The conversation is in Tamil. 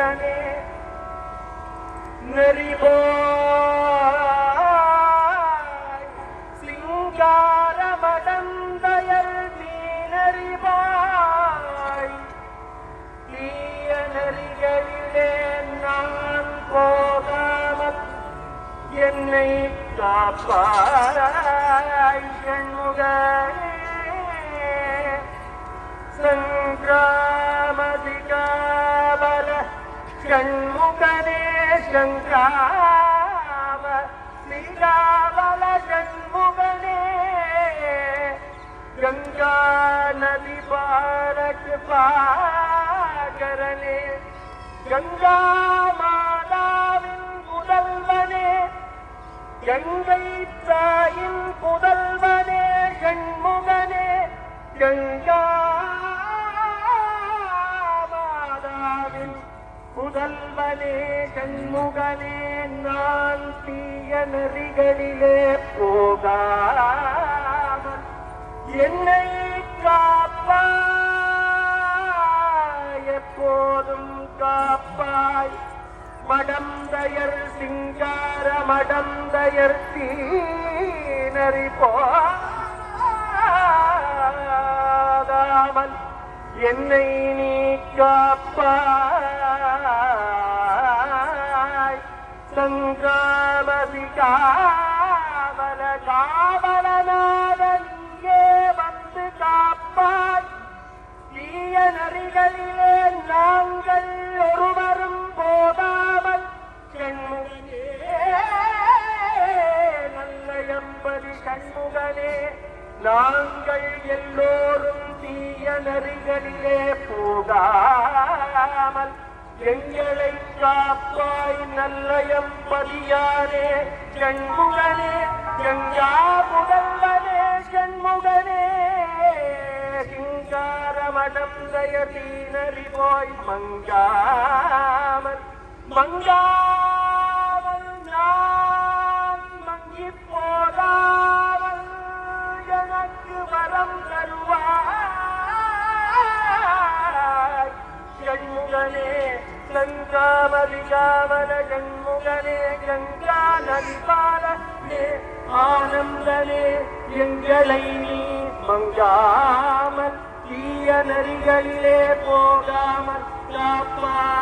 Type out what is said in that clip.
சண்முகனே நெறிபோய் சிங்காரமடந்தயல் நீ நெறிபாய் தீய நெறிகளிலே நான் போகாமல் என்னை காப்பாய் சண்முகனே சங்கிராமதிகாபல ஷண்முகனே சங்கிராம சிகாபல ஷண்முகனே கங்கா நதி பாரக் பாகரனே கங்கா மாதாவின் புதல்வனே கங்கை தாயின் புதல்வனே ஷண்முகனே கங்கா மாதாவின் புதல்வனே ஷண்முகனே நான் தீய நெறிகளிலே போகாமல் என்னை காப்பாய் எப்போதும் காப்பாய் மடந்தயர் சிங்கார மடந்தயர் தீனறி போகாமல் என்னை நீ காப்பாய் சங்கிராமதி காவல காவலநாதன் இங்கே வந்து காப்பாய் தீய நெறிகளிலே நாங்கள் ஒருவரும் போகாமல் ஷண்முகனே நல்ல எம்பதி ஷண்முகனே நாங்கள் எல்லோரும் தீய நெறிகளிலே போகாமல் எங்களை காப்பாய் நல்ல எம்பதியானே ஷண்முகனே கங்கா புதல்வனே ஷண்முகனே சிங்காரமடம் தயதீனறி போய் மங்காமல் மங்காமல் நான் மங்கி போகாமல் எனக்கு வரம் தருவாய் ஷண்முகனே சங்காமதிகாமல ஷண்முகனே கங்கா நதிபாலனே ஆனந்தனே எங்களை நீ மங்காமல் தீய நெறிகளிலே போகாமல் காப்பாய்